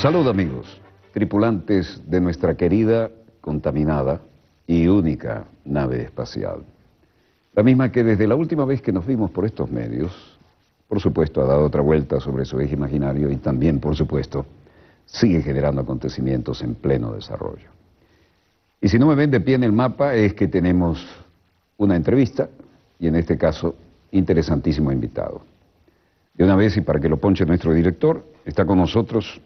Salud amigos, tripulantes de nuestra querida, contaminada y única nave espacial. La misma que desde la última vez que nos vimos por estos medios, por supuesto ha dado otra vuelta sobre su eje imaginario y también, por supuesto, sigue generando acontecimientos en pleno desarrollo. Y si no me ven de pie en el mapa es que tenemos una entrevista y en este caso, interesantísimo invitado. De una vez y para que lo ponche nuestro director, está con nosotros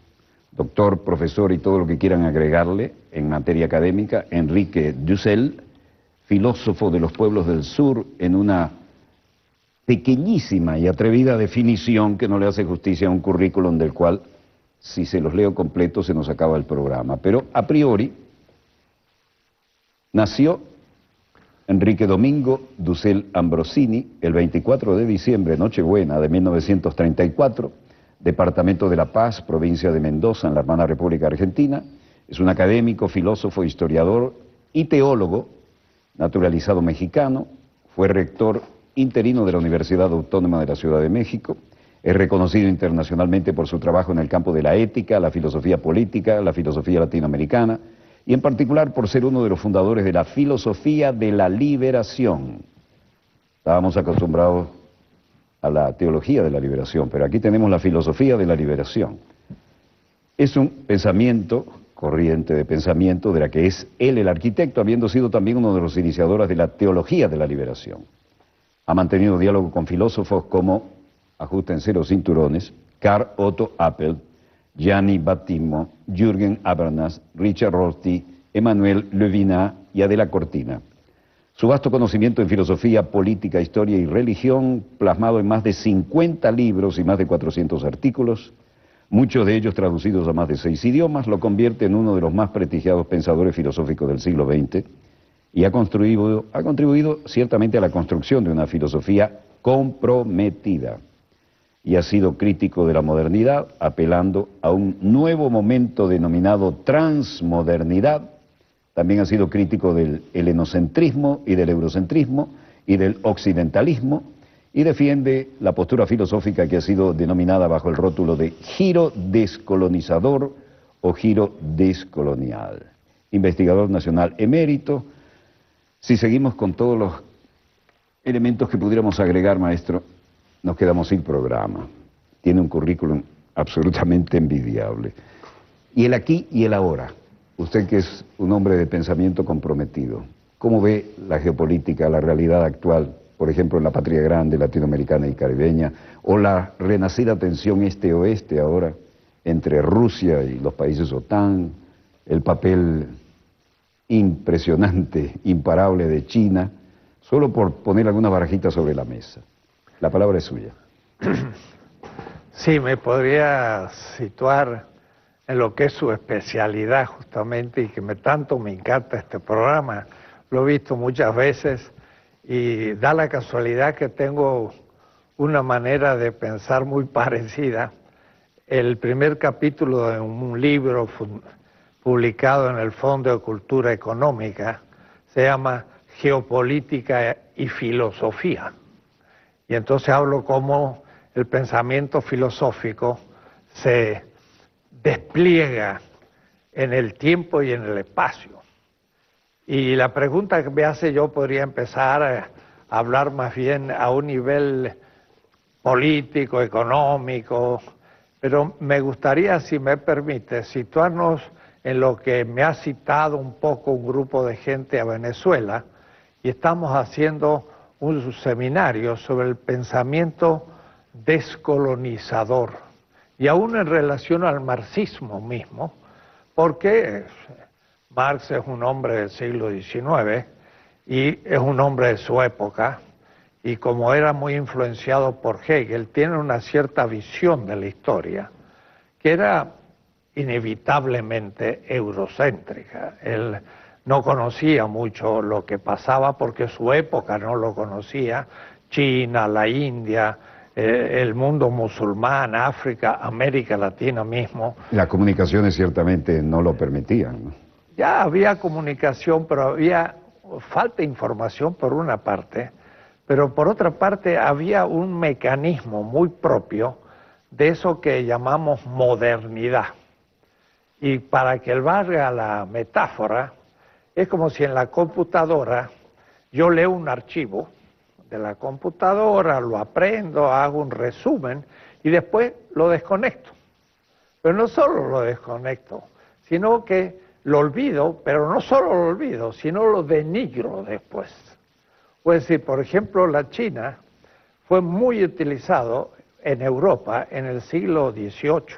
doctor, profesor y todo lo que quieran agregarle en materia académica, Enrique Dussel, filósofo de los pueblos del sur, en una pequeñísima y atrevida definición que no le hace justicia a un currículum del cual, si se los leo completo, se nos acaba el programa. Pero a priori, nació Enrique Domingo Dussel Ambrosini el 24 de diciembre, Nochebuena de 1934, Departamento de La Paz, provincia de Mendoza, en la hermana República Argentina. Es un académico, filósofo, historiador y teólogo, naturalizado mexicano. Fue rector interino de la Universidad Autónoma de la Ciudad de México. Es reconocido internacionalmente por su trabajo en el campo de la ética, la filosofía política, la filosofía latinoamericana, y en particular por ser uno de los fundadores de la filosofía de la liberación. Estábamos acostumbrados a la teología de la liberación, pero aquí tenemos la filosofía de la liberación. Es un pensamiento, corriente de pensamiento, de la que es él el arquitecto, habiendo sido también uno de los iniciadores de la teología de la liberación. Ha mantenido diálogo con filósofos como, ajustense los cinturones, Karl Otto Appel, Gianni Battimo, Jürgen Habermas, Richard Rorty, Emmanuel Levinas y Adela Cortina. Su vasto conocimiento en filosofía, política, historia y religión, plasmado en más de 50 libros y más de 400 artículos, muchos de ellos traducidos a más de 6 idiomas, lo convierte en uno de los más prestigiados pensadores filosóficos del siglo XX y ha contribuido ciertamente a la construcción de una filosofía comprometida. Y ha sido crítico de la modernidad, apelando a un nuevo momento denominado transmodernidad. También ha sido crítico del helenocentrismo y del eurocentrismo y del occidentalismo y defiende la postura filosófica que ha sido denominada bajo el rótulo de giro descolonizador o giro descolonial. Investigador nacional emérito. Si seguimos con todos los elementos que pudiéramos agregar, maestro, nos quedamos sin programa. Tiene un currículum absolutamente envidiable. Y el aquí y el ahora. Usted que es un hombre de pensamiento comprometido, ¿cómo ve la geopolítica, la realidad actual, por ejemplo, en la patria grande latinoamericana y caribeña, o la renacida tensión este-oeste ahora entre Rusia y los países OTAN, el papel impresionante, imparable de China, solo por poner alguna barajita sobre la mesa? La palabra es suya. Sí, me podría situar en lo que es su especialidad justamente y que tanto me encanta este programa. Lo he visto muchas veces y da la casualidad que tengo una manera de pensar muy parecida. El primer capítulo de un libro publicado en el Fondo de Cultura Económica se llama Geopolítica y Filosofía. Y entonces hablo cómo el pensamiento filosófico se despliega en el tiempo y en el espacio. Y la pregunta que me hace, yo podría empezar a hablar más bien a un nivel político, económico, pero me gustaría, si me permite, situarnos en lo que me ha citado un poco un grupo de gente a Venezuela, y estamos haciendo un seminario sobre el pensamiento descolonizador, y aún en relación al marxismo mismo, porque Marx es un hombre del siglo XIX y es un hombre de su época, y como era muy influenciado por Hegel, tiene una cierta visión de la historia que era inevitablemente eurocéntrica. Él no conocía mucho lo que pasaba porque su época no lo conocía, China, la India, el mundo musulmán, África, América Latina mismo. Las comunicaciones ciertamente no lo permitían, ¿no? Ya había comunicación, pero había falta de información por una parte, pero por otra parte había un mecanismo muy propio de eso que llamamos modernidad. Y para que valga la metáfora, es como si en la computadora yo leo un archivo de la computadora, lo aprendo, hago un resumen y después lo desconecto. Pero no solo lo desconecto, sino que lo olvido, pero no solo lo olvido, sino lo denigro después. Es decir, por ejemplo, la China fue muy utilizado en Europa en el siglo XVIII.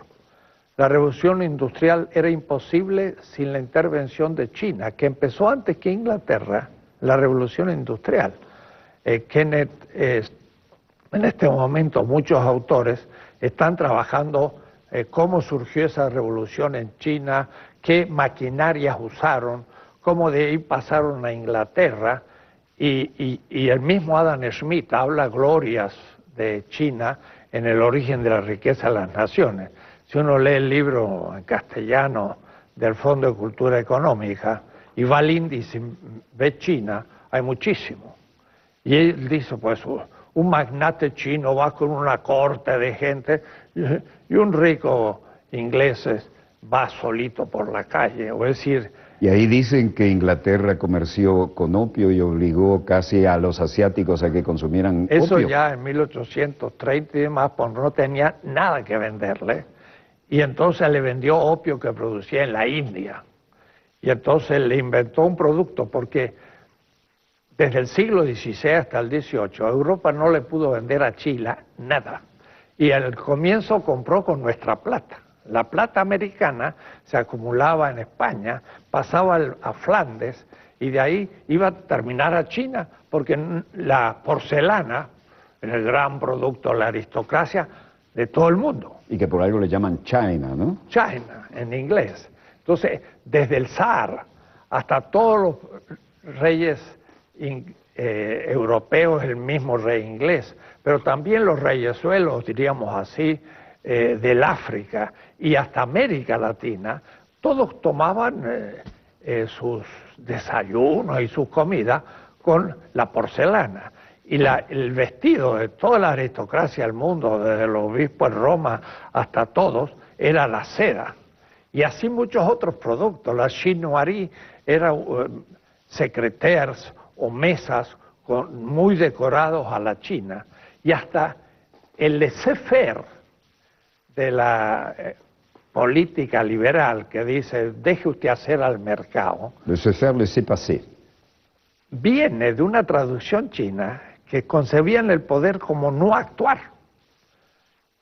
La revolución industrial era imposible sin la intervención de China, que empezó antes que Inglaterra, la revolución industrial. En este momento muchos autores están trabajando cómo surgió esa revolución en China, qué maquinarias usaron, cómo de ahí pasaron a Inglaterra, y el mismo Adam Smith habla glorias de China en El origen de la riqueza de las naciones. Si uno lee el libro en castellano del Fondo de Cultura Económica y va al índice, ve China, hay muchísimo. Y él dice, pues, un magnate chino va con una corte de gente y un rico inglés va solito por la calle. Es decir... Y ahí dicen que Inglaterra comerció con opio y obligó casi a los asiáticos a que consumieran eso opio. Ya en 1830 y demás, pues no tenía nada que venderle. Y entonces le vendió opio que producía en la India. Y entonces le inventó un producto, porque desde el siglo XVI hasta el XVIII, Europa no le pudo vender a Chile nada. Y al comienzo compró con nuestra plata. La plata americana se acumulaba en España, pasaba a Flandes y de ahí iba a terminar a China, porque la porcelana era el gran producto de la aristocracia de todo el mundo. Y que por algo le llaman China, ¿no? China, en inglés. Entonces, desde el zar hasta todos los reyes europeos, el mismo rey inglés, pero también los reyesuelos, diríamos así, del África y hasta América Latina, todos tomaban sus desayunos y sus comidas con la porcelana. Y el vestido de toda la aristocracia del mundo, desde los obispos en Roma hasta todos, era la seda. Y así muchos otros productos. La chinoiserie era secrétaires o mesas muy decorados a la China. Y hasta el laissez-faire de la política liberal que dice, deje usted hacer al mercado. Laissez-faire, laissez-passer. Viene de una traducción china que concebían el poder como no actuar.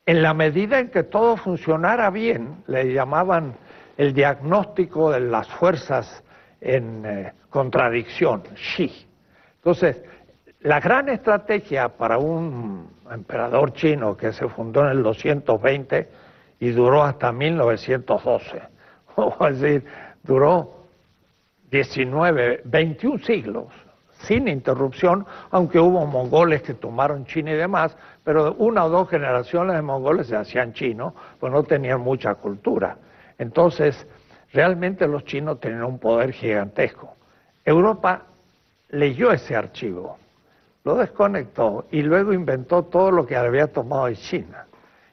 En la medida en que todo funcionara bien, le llamaban el diagnóstico de las fuerzas en contradicción, Xi. Entonces, la gran estrategia para un emperador chino que se fundó en el 220 y duró hasta 1912, es decir, duró 21 siglos, sin interrupción, aunque hubo mongoles que tomaron China y demás, pero una o dos generaciones de mongoles se hacían chinos, pues no tenían mucha cultura. Entonces, realmente los chinos tenían un poder gigantesco. Europa leyó ese archivo, lo desconectó y luego inventó todo lo que había tomado de China.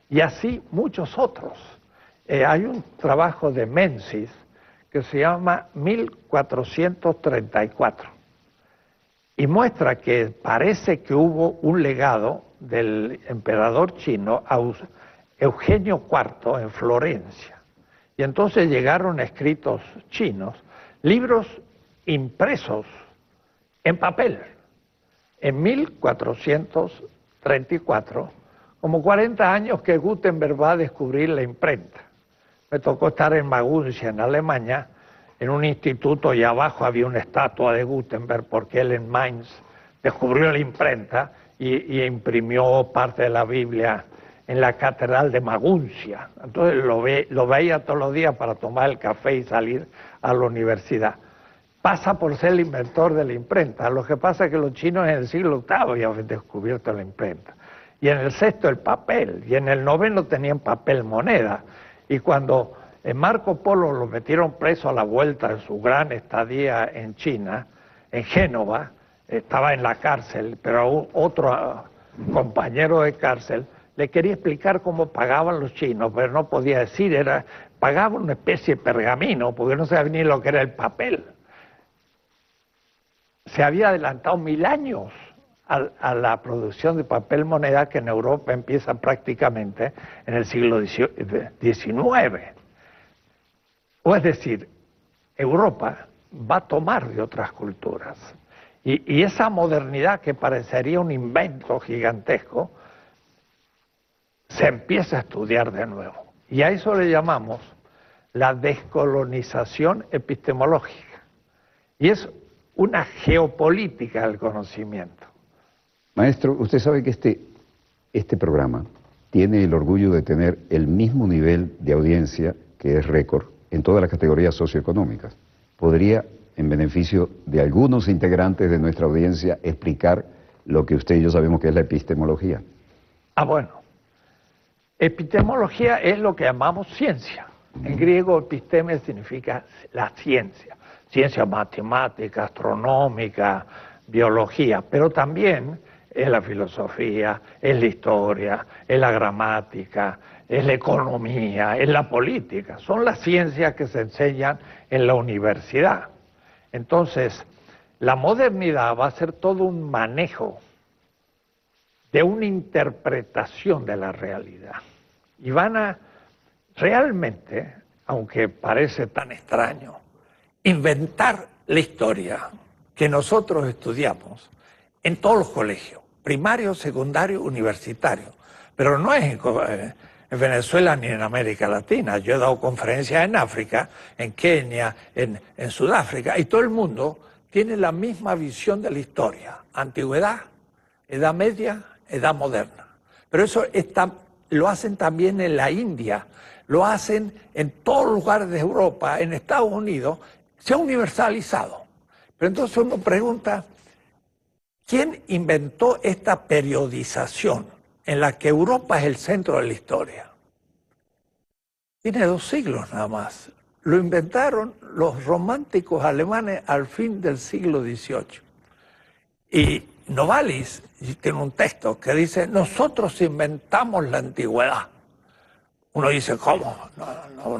Y así muchos otros. Hay un trabajo de Menzies que se llama 1434 y muestra que parece que hubo un legado del emperador chino Eugenio IV en Florencia. Y entonces llegaron escritos chinos, libros impresos en papel. En 1434, como 40 años que Gutenberg va a descubrir la imprenta. Me tocó estar en Maguncia, en Alemania, en un instituto, y abajo había una estatua de Gutenberg porque él en Mainz descubrió la imprenta y imprimió parte de la Biblia en la catedral de Maguncia. Entonces lo veía todos los días para tomar el café y salir a la universidad. Pasa por ser el inventor de la imprenta. Lo que pasa es que los chinos en el siglo VIII ya habían descubierto la imprenta. Y en el sexto el papel, y en el noveno tenían papel moneda. Y cuando Marco Polo lo metieron preso a la vuelta de su gran estadía en China, en Génova, estaba en la cárcel, pero otro compañero de cárcel le quería explicar cómo pagaban los chinos, pero no podía decir, pagaba una especie de pergamino, porque no sabía ni lo que era el papel. Se había adelantado 1000 años a la producción de papel moneda, que en Europa empieza prácticamente en el siglo XIX. O es decir, Europa va a tomar de otras culturas. Y esa modernidad, que parecería un invento gigantesco, se empieza a estudiar de nuevo. Y a eso le llamamos la descolonización epistemológica. Y es una geopolítica del conocimiento. Maestro, usted sabe que este programa tiene el orgullo de tener el mismo nivel de audiencia, que es récord, en todas las categorías socioeconómicas. ¿Podría, en beneficio de algunos integrantes de nuestra audiencia, explicar lo que usted y yo sabemos que es la epistemología? Bueno. Epistemología es lo que llamamos ciencia. En griego, episteme significa la ciencia. Ciencia matemática, astronómica, biología, pero también es la filosofía, es la historia, es la gramática, es la economía, es la política. Son las ciencias que se enseñan en la universidad. Entonces, la modernidad va a ser todo un manejo de una interpretación de la realidad. Y van a realmente, aunque parece tan extraño, inventar la historia que nosotros estudiamos en todos los colegios, primario, secundario, universitario. Pero no es en Venezuela ni en América Latina. Yo he dado conferencias en África, en Kenia, en Sudáfrica, y todo el mundo tiene la misma visión de la historia: antigüedad, Edad Media, Edad Moderna. Pero eso lo hacen también en la India, lo hacen en todos los lugares de Europa, en Estados Unidos, se ha universalizado. Pero entonces uno pregunta, ¿quién inventó esta periodización en la que Europa es el centro de la historia? Tiene 2 siglos nada más. Lo inventaron los románticos alemanes al fin del siglo XVIII. Y Novalis tiene un texto que dice: nosotros inventamos la antigüedad. Uno dice, ¿cómo?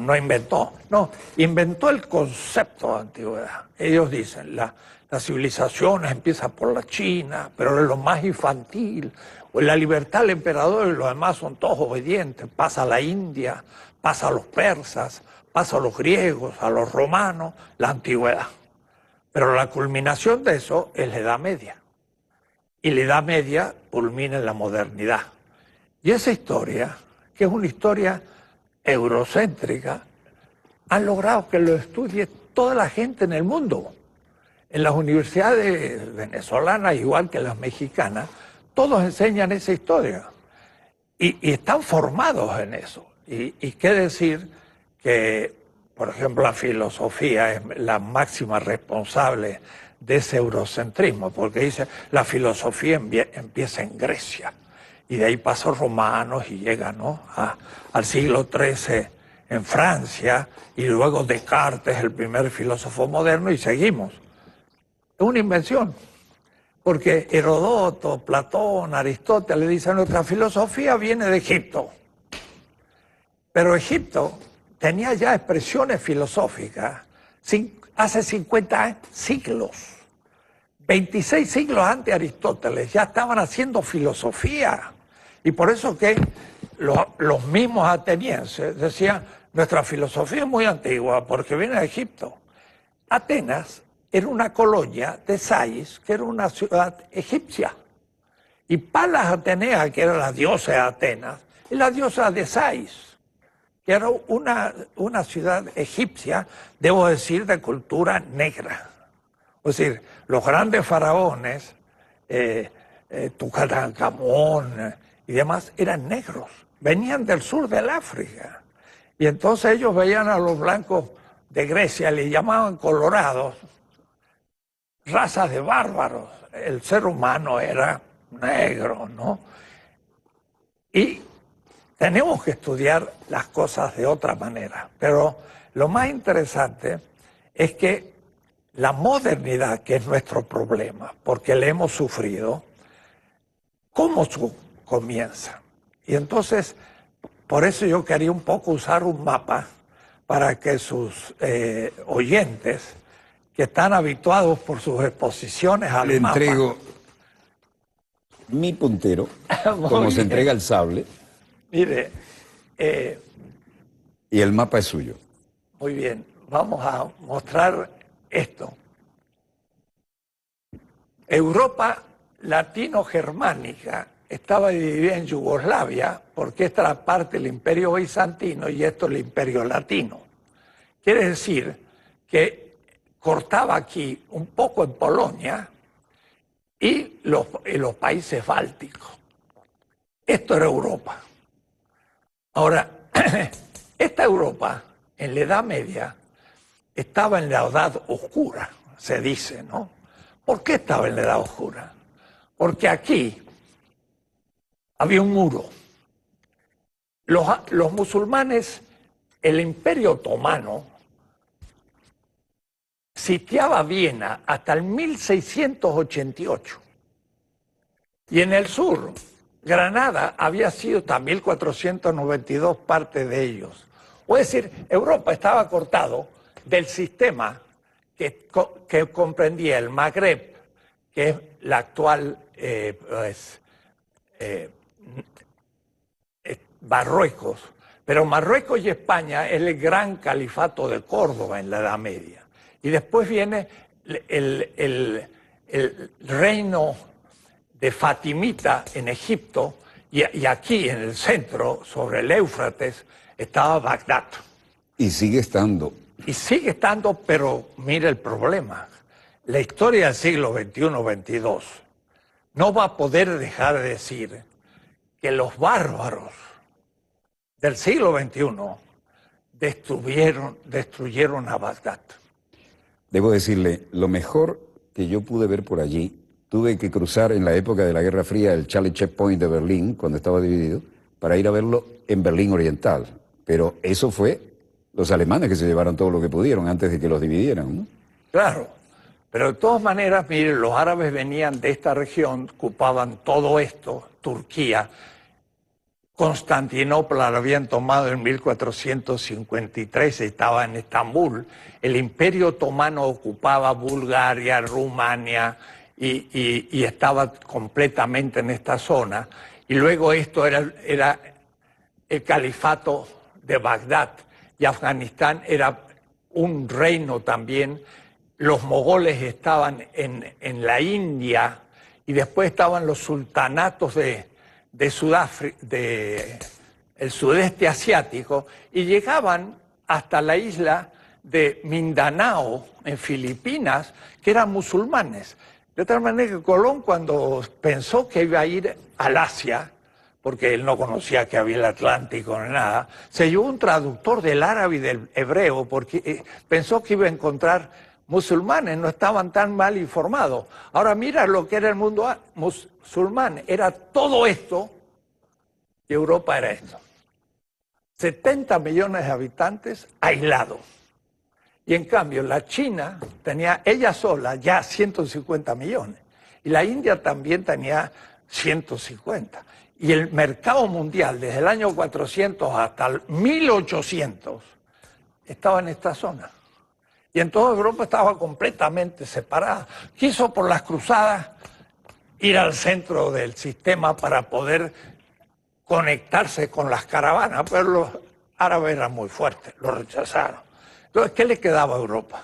No inventó. No, inventó el concepto de antigüedad. Ellos dicen, la civilización empieza por la China, pero es lo más infantil. La libertad del emperador y los demás son todos obedientes. Pasa a la India, pasa a los persas, pasa a los griegos, a los romanos, la antigüedad. Pero la culminación de eso es la Edad Media. Y la Edad Media culmina en la modernidad. Y esa historia, que es una historia eurocéntrica, han logrado que lo estudie toda la gente en el mundo. En las universidades venezolanas, igual que las mexicanas, todos enseñan esa historia. Y están formados en eso. Y qué decir que, por ejemplo, la filosofía es la máxima responsable de ese eurocentrismo, porque dice, la filosofía empieza en Grecia, y de ahí pasó romanos y llega, ¿no?, al siglo XIII en Francia, y luego Descartes, el primer filósofo moderno, y seguimos. Es una invención, porque Herodoto, Platón, Aristóteles dicen, nuestra filosofía viene de Egipto. Pero Egipto tenía ya expresiones filosóficas hace 50 siglos. 26 siglos antes de Aristóteles ya estaban haciendo filosofía. Y por eso que los mismos atenienses decían, nuestra filosofía es muy antigua porque viene de Egipto. Atenas era una colonia de Sais, que era una ciudad egipcia. Y Palas Atenea, que era la diosa de Atenas, es la diosa de Sais, que era una ciudad egipcia, debo decir, de cultura negra. Es decir, los grandes faraones, Tutankamón y demás, eran negros, venían del sur del África. Y entonces ellos veían a los blancos de Grecia, le llamaban colorados, razas de bárbaros. El ser humano era negro, ¿no? Y tenemos que estudiar las cosas de otra manera. Pero lo más interesante es que la modernidad, que es nuestro problema, porque le hemos sufrido, ¿cómo comienza? Y entonces, por eso yo quería un poco usar un mapa para que sus oyentes, que están habituados por sus exposiciones al Le mapa... entrego mi puntero, como se entrega el sable. Mire, y el mapa es suyo. muy bien, vamos a mostrar esto. Europa latino-germánica estaba dividida en Yugoslavia, porque esta era parte del Imperio Bizantino y esto el Imperio Latino. Quiere decir que cortaba aquí un poco en Polonia y los países bálticos. Esto era Europa. Ahora, esta Europa, en la Edad Media, estaba en la Edad Oscura, se dice, ¿no? ¿Por qué estaba en la Edad Oscura? Porque aquí había un muro. Los musulmanes, el Imperio Otomano, sitiaba Viena hasta el 1688. Y en el sur, Granada había sido hasta 1492 parte de ellos. O es decir, Europa estaba cortado del sistema que comprendía el Magreb, que es la actual Marruecos. Pero Marruecos y España es el gran califato de Córdoba en la Edad Media. Y después viene el reino de Fatimita en Egipto, y aquí en el centro, sobre el Éufrates, estaba Bagdad. Y sigue estando. Y sigue estando, pero mire el problema. La historia del siglo XXI-XXII no va a poder dejar de decir que los bárbaros del siglo XXI destruyeron a Bagdad. Debo decirle, lo mejor que yo pude ver por allí, tuve que cruzar en la época de la Guerra Fría el Charlie Checkpoint de Berlín, cuando estaba dividido, para ir a verlo en Berlín Oriental. Pero eso fue los alemanes que se llevaron todo lo que pudieron antes de que los dividieran, ¿no? Claro, pero de todas maneras, miren, los árabes venían de esta región, ocupaban todo esto, Turquía. Constantinopla la habían tomado en 1453, estaba en Estambul. El Imperio Otomano ocupaba Bulgaria, Rumania y estaba completamente en esta zona. Y luego esto era el califato de Bagdad, y Afganistán era un reino también. Los mogoles estaban en la India, y después estaban los sultanatos de Sudáfrica, el sudeste asiático, y llegaban hasta la isla de Mindanao, en Filipinas, que eran musulmanes. De tal manera que Colón, cuando pensó que iba a ir al Asia, porque él no conocía que había el Atlántico ni nada, se llevó un traductor del árabe y del hebreo, porque pensó que iba a encontrar musulmanes, no estaban tan mal informados. Ahora mira lo que era el mundo musulmán, era todo esto, y Europa era esto. 70 millones de habitantes aislados. Y en cambio la China tenía ella sola ya 150 millones. Y la India también tenía 150. Y el mercado mundial desde el año 400 hasta el 1800 estaba en esta zona. Y en toda Europa estaba completamente separada. Quiso por las cruzadas ir al centro del sistema para poder conectarse con las caravanas, pero los árabes eran muy fuertes, lo rechazaron. Entonces, ¿qué le quedaba a Europa?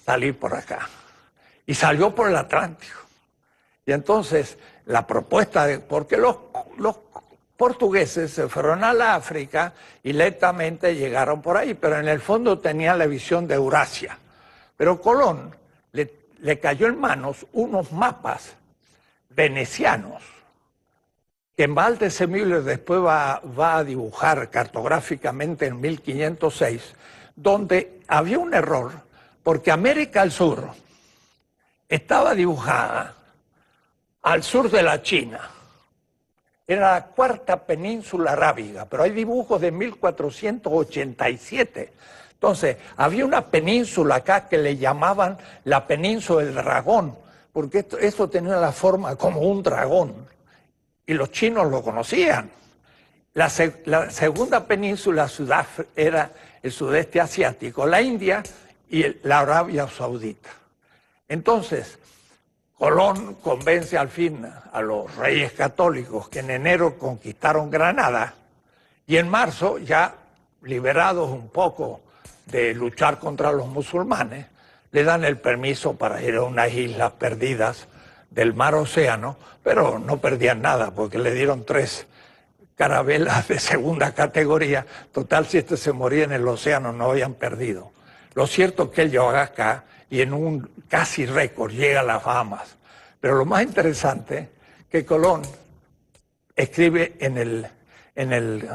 Salir por acá. Y salió por el Atlántico. Y entonces, la propuesta de... Porque los portugueses se fueron a la África y lentamente llegaron por ahí, pero en el fondo tenían la visión de Eurasia. Pero Colón le cayó en manos unos mapas venecianos que Valdez Müller después va a dibujar cartográficamente en 1506, donde había un error, porque América al sur estaba dibujada al sur de la China. Era la cuarta península arábiga, pero hay dibujos de 1487. Entonces, había una península acá que le llamaban la península del dragón, porque esto tenía la forma como un dragón. y los chinos lo conocían. La segunda península era el sudeste asiático, la India y la Arabia Saudita. Entonces, Colón convence al fin a los reyes católicos que en enero conquistaron Granada y en marzo, ya liberados un poco de luchar contra los musulmanes, le dan el permiso para ir a unas islas perdidas del mar Océano, pero no perdían nada porque le dieron 3 carabelas de segunda categoría. Total, si este se moría en el océano, no habían perdido. Lo cierto es que él llega acá y en un casi récord llega a las Bahamas. Pero lo más interesante que Colón escribe en el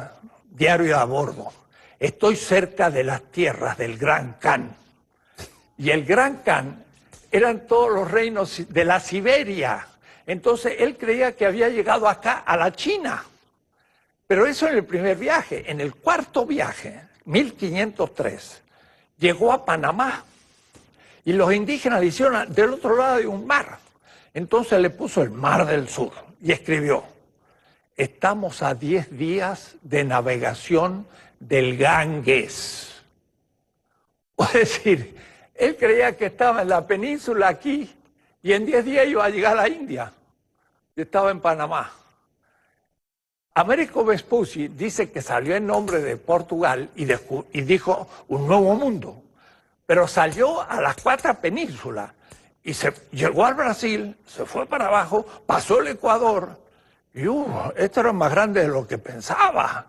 diario a bordo: estoy cerca de las tierras del Gran Khan. Y el Gran Khan eran todos los reinos de la Siberia. Entonces él creía que había llegado acá a la China. Pero eso en el primer viaje. En el cuarto viaje, 1503, llegó a Panamá. Y los indígenas le hicieron del otro lado de un mar. Entonces le puso el Mar del Sur y escribió: estamos a 10 días de navegación del Ganges. Es decir, él creía que estaba en la península aquí y en 10 días iba a llegar a la India. Y estaba en Panamá. Américo Vespucci dice que salió en nombre de Portugal y dijo un nuevo mundo. Pero salió a las 4 penínsulas y llegó al Brasil, se fue para abajo, pasó el Ecuador y esto era más grande de lo que pensaba.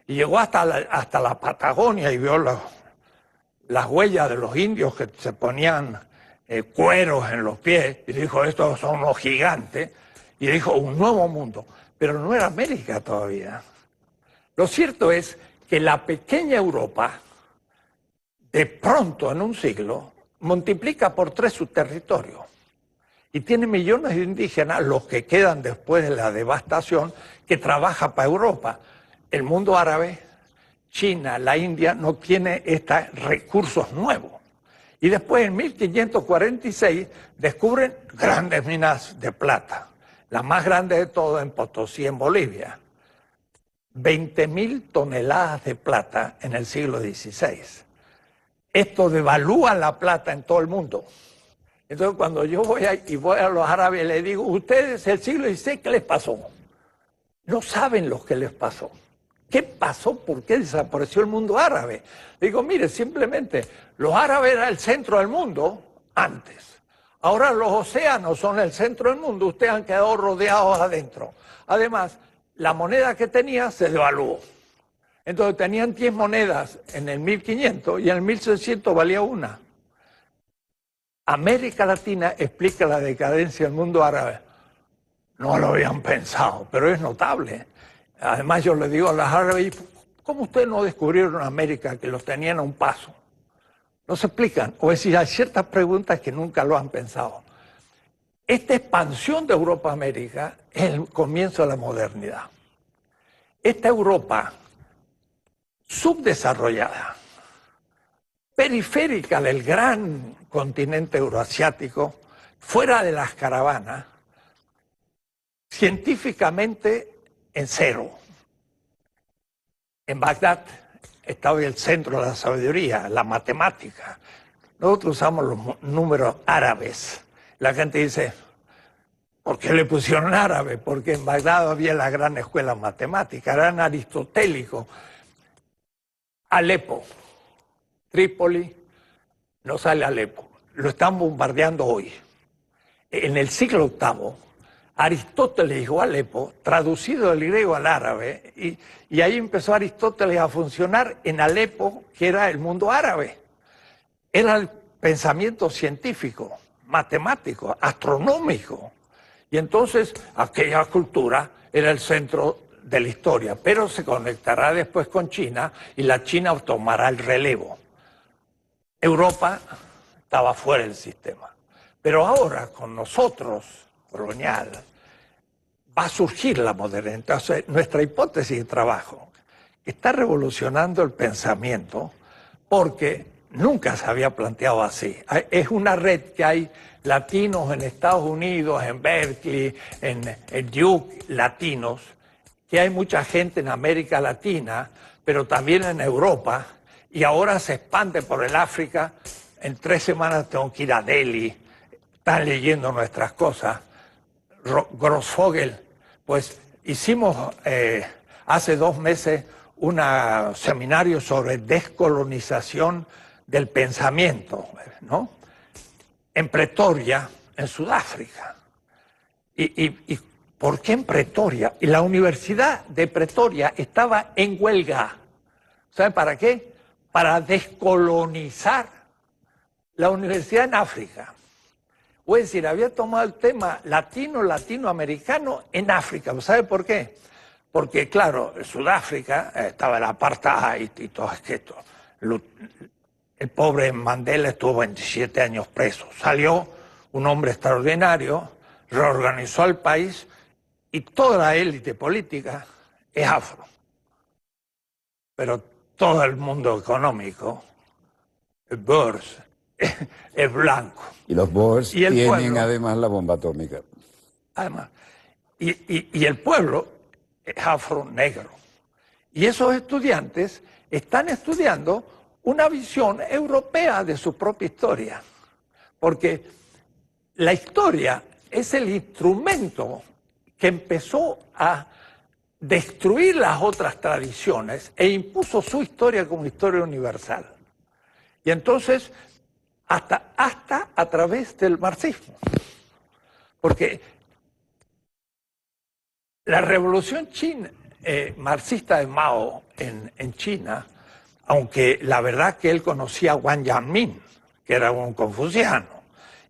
Y llegó hasta la Patagonia y vio las huellas de los indios que se ponían cueros en los pies y dijo: estos son los gigantes. Y dijo un nuevo mundo. Pero no era América todavía. Lo cierto es que la pequeña Europa, de pronto en un siglo, multiplica por 3 su territorio. Y tiene millones de indígenas, los que quedan después de la devastación, que trabajan para Europa. El mundo árabe, China, la India, no tiene estos recursos nuevos. Y después, en 1546, descubren grandes minas de plata. La más grande de todo en Potosí, en Bolivia. 20.000 toneladas de plata en el siglo XVI. Esto devalúa la plata en todo el mundo. Entonces, cuando yo voy a los árabes, les digo: ustedes, el siglo XVI, ¿qué les pasó? No saben lo que les pasó. ¿Qué pasó? ¿Por qué desapareció el mundo árabe? Digo: mire, simplemente, los árabes eran el centro del mundo antes. Ahora los océanos son el centro del mundo, ustedes han quedado rodeados adentro. Además, la moneda que tenía se devaluó. Entonces tenían 10 monedas en el 1500 y en el 1600 valía una. América Latina explica la decadencia del mundo árabe. No lo habían pensado, pero es notable. Además, yo le digo a los árabes: ¿cómo ustedes no descubrieron América, que los tenían a un paso? No se explican. O es decir, hay ciertas preguntas que nunca lo han pensado. Esta expansión de Europa a América es el comienzo de la modernidad. Esta Europa subdesarrollada, periférica del gran continente euroasiático, fuera de las caravanas, científicamente en cero. En Bagdad estaba el centro de la sabiduría, la matemática. Nosotros usamos los números árabes. La gente dice: ¿por qué le pusieron árabe? Porque en Bagdad había la gran escuela matemática, eran aristotélicos. Alepo, Trípoli, no sale Alepo. Lo están bombardeando hoy. En el siglo VIII, Aristóteles llegó a Alepo, traducido del griego al árabe, y ahí empezó Aristóteles a funcionar en Alepo, que era el mundo árabe. Era el pensamiento científico, matemático, astronómico. Y entonces aquella cultura era el centro de la historia, pero se conectará después con China y la China tomará el relevo. Europa estaba fuera del sistema. Pero ahora, con nosotros, colonial, va a surgir la modernidad. Entonces, nuestra hipótesis de trabajo está revolucionando el pensamiento, porque nunca se había planteado así. Es una red que hay latinos en Estados Unidos, en Berkeley, en Duke, latinos, que hay mucha gente en América Latina, pero también en Europa, y ahora se expande por el África. En 3 semanas tengo que ir a Delhi, están leyendo nuestras cosas. Grossfogel, pues hicimos hace 2 meses un seminario sobre descolonización del pensamiento, ¿no? En Pretoria, en Sudáfrica. ¿Y por qué en Pretoria? Y la Universidad de Pretoria estaba en huelga. ¿Saben para qué? Para descolonizar la universidad en África. Es decir, había tomado el tema latinoamericano en África. ¿Sabe por qué? Porque, claro, en Sudáfrica estaba el apartheid y todo esto. El pobre Mandela estuvo 27 años preso. Salió un hombre extraordinario, reorganizó el país y toda la élite política es afro. Pero todo el mundo económico, el Boers, es blanco. Y los Boers tienen pueblo, además la bomba atómica. Además, y el pueblo es afro-negro. Y esos estudiantes están estudiando una visión europea de su propia historia. Porque la historia es el instrumento que empezó a destruir las otras tradiciones e impuso su historia como historia universal. Y entonces, hasta a través del marxismo. Porque la revolución marxista de Mao en China, aunque la verdad que él conocía a Wang Yanmin, que era un confuciano,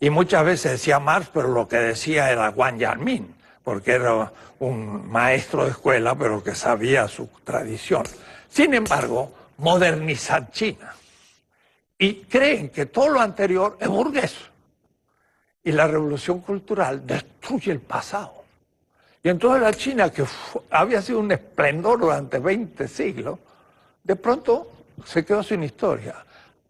y muchas veces decía Marx, pero lo que decía era Wang Yanmin, porque era un maestro de escuela, pero que sabía su tradición. Sin embargo, modernizan China. Y creen que todo lo anterior es burgués. Y la revolución cultural destruye el pasado. Y entonces la China, que había sido un esplendor durante 20 siglos, de pronto se quedó sin historia.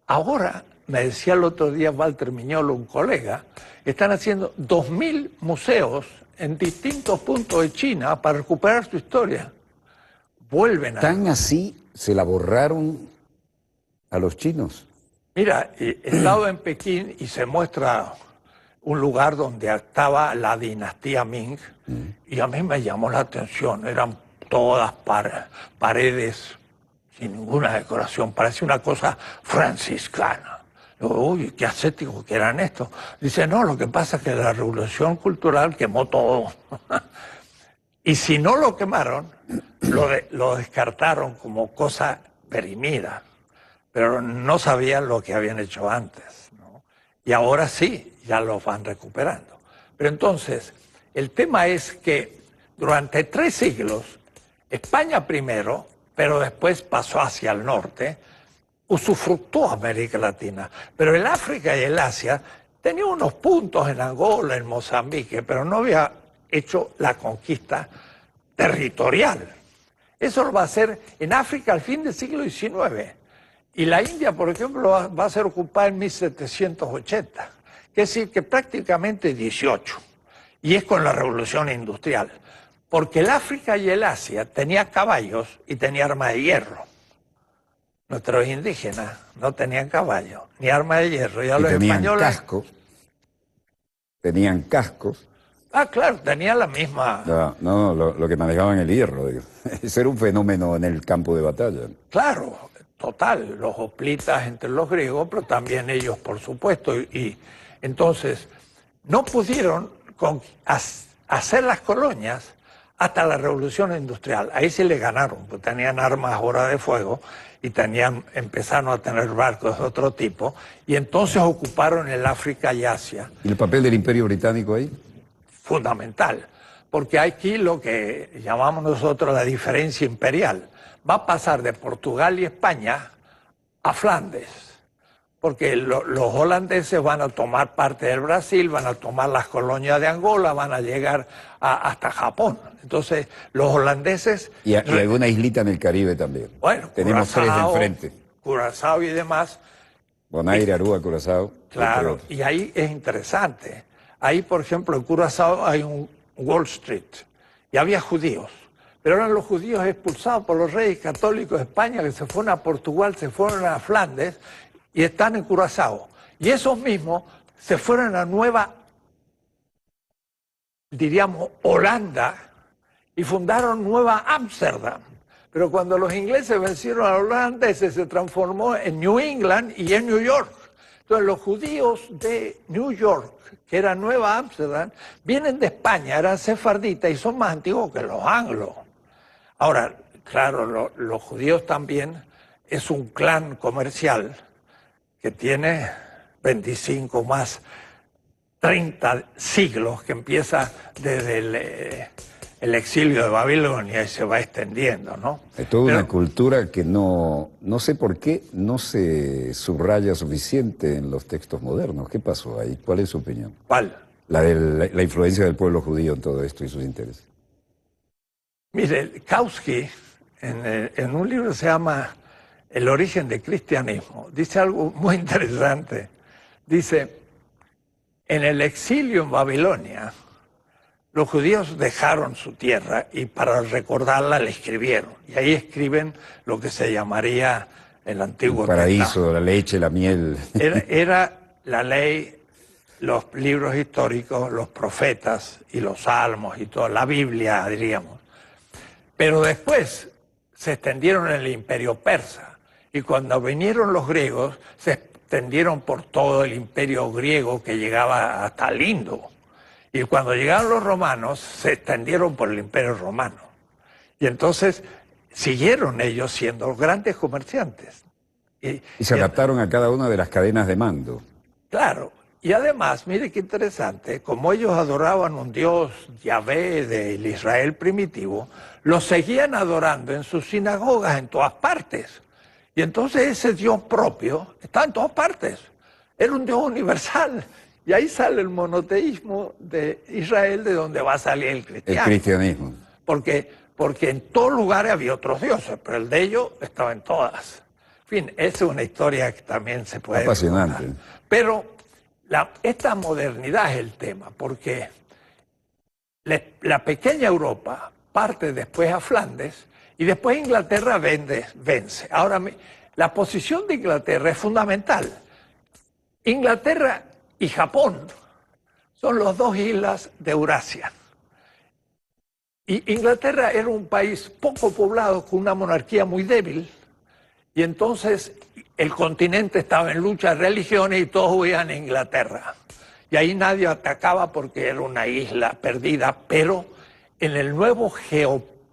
Ahora, me decía el otro día Walter Miñolo, un colega, están haciendo 2000 museos en distintos puntos de China para recuperar su historia. Vuelven a... ¿Tan así se la borraron a los chinos? Mira, he estado en Pekín y se muestra un lugar donde estaba la dinastía Ming y a mí me llamó la atención. Eran todas paredes sin ninguna decoración. Parece una cosa franciscana. Digo, uy, qué ascéticos que eran estos. Dice, no, lo que pasa es que la revolución cultural quemó todo. Y si no lo quemaron, lo descartaron como cosa perimida. Pero no sabían lo que habían hecho antes, ¿no? Y ahora sí, ya lo van recuperando. Pero entonces, el tema es que durante 3 siglos, España primero, pero después pasó hacia el norte, usufructó América Latina. Pero el África y el Asia tenía unos puntos en Angola, en Mozambique, pero no había hecho la conquista territorial. Eso lo va a hacer en África al fin del siglo XIX. Y la India, por ejemplo, va a ser ocupada en 1780, que es decir, que prácticamente 18. Y es con la revolución industrial. Porque el África y el Asia tenía caballos y tenía armas de hierro. Nuestros indígenas no tenían caballos, ni armas de hierro. Y los tenían españoles... cascos. Tenían cascos. Ah, claro, tenían la misma... No, lo que manejaban el hierro. Digo. Ese era un fenómeno en el campo de batalla. Claro, total, los hoplitas entre los griegos, pero también ellos, por supuesto. Y entonces, no pudieron hacer las colonias hasta la revolución industrial. Ahí sí le ganaron, pues tenían armas ahora de fuego y empezaron a tener barcos de otro tipo, y entonces ocuparon el África y Asia. ¿Y el papel del Imperio Británico ahí? Fundamental, porque hay aquí lo que llamamos nosotros la diferencia imperial. Va a pasar de Portugal y España a Flandes, porque los holandeses van a tomar parte del Brasil, van a tomar las colonias de Angola, van a llegar hasta Japón. Entonces, los holandeses... Y alguna islita en el Caribe también. Bueno, tenemos Curazao, 3 de enfrente. Curazao y demás. Bonaire, Aruba, Curazao. Claro, y ahí es interesante. Ahí, por ejemplo, en Curazao hay un Wall Street y había judíos, pero eran los judíos expulsados por los reyes católicos de España que se fueron a Portugal, se fueron a Flandes y están en Curazao. Y esos mismos se fueron a Nueva, diríamos, Holanda y fundaron Nueva Ámsterdam. Pero cuando los ingleses vencieron a los holandeses se transformó en New England y en New York. Entonces los judíos de New York, que era Nueva Ámsterdam, vienen de España, eran sefarditas y son más antiguos que los anglos. Ahora, claro, los judíos también es un clan comercial que tiene 25 más 30 siglos, que empieza desde el exilio de Babilonia y se va extendiendo, ¿no? Es toda una cultura que no sé por qué no se subraya suficiente en los textos modernos. ¿Qué pasó ahí? ¿Cuál es su opinión? ¿Cuál? La de la influencia del pueblo judío en todo esto y sus intereses. Mire, Kautsky, en un libro que se llama El origen del cristianismo, dice algo muy interesante. Dice, en el exilio en Babilonia, los judíos dejaron su tierra y para recordarla la escribieron. Y ahí escriben lo que se llamaría el Antiguo El paraíso, Testamento. la leche, la miel. Era la ley, los libros históricos, los profetas y los salmos y todo, la Biblia, diríamos. Pero después se extendieron en el imperio persa. Y cuando vinieron los griegos, se extendieron por todo el imperio griego que llegaba hasta el Indo. Y cuando llegaron los romanos, se extendieron por el imperio romano. Y entonces siguieron ellos siendo grandes comerciantes. Y se adaptaron a cada una de las cadenas de mando. Claro. Y además, mire qué interesante, como ellos adoraban un Dios, Yahvé, del Israel primitivo, lo seguían adorando en sus sinagogas en todas partes. Y entonces ese Dios propio está en todas partes. Era un Dios universal. Y ahí sale el monoteísmo de Israel, de donde va a salir el cristianismo. El cristianismo. Porque en todos lugares había otros dioses, pero el de ellos estaba en todas. En fin, esa es una historia que también se puede... Apasionante. Recordar. Pero esta modernidad es el tema, porque la pequeña Europa parte después a Flandes y después Inglaterra vence. Ahora, la posición de Inglaterra es fundamental. Inglaterra y Japón son las dos islas de Eurasia. Y Inglaterra era un país poco poblado, con una monarquía muy débil, y entonces el continente estaba en lucha de religiones y todos huían a Inglaterra. Y ahí nadie atacaba porque era una isla perdida, pero en el nuevo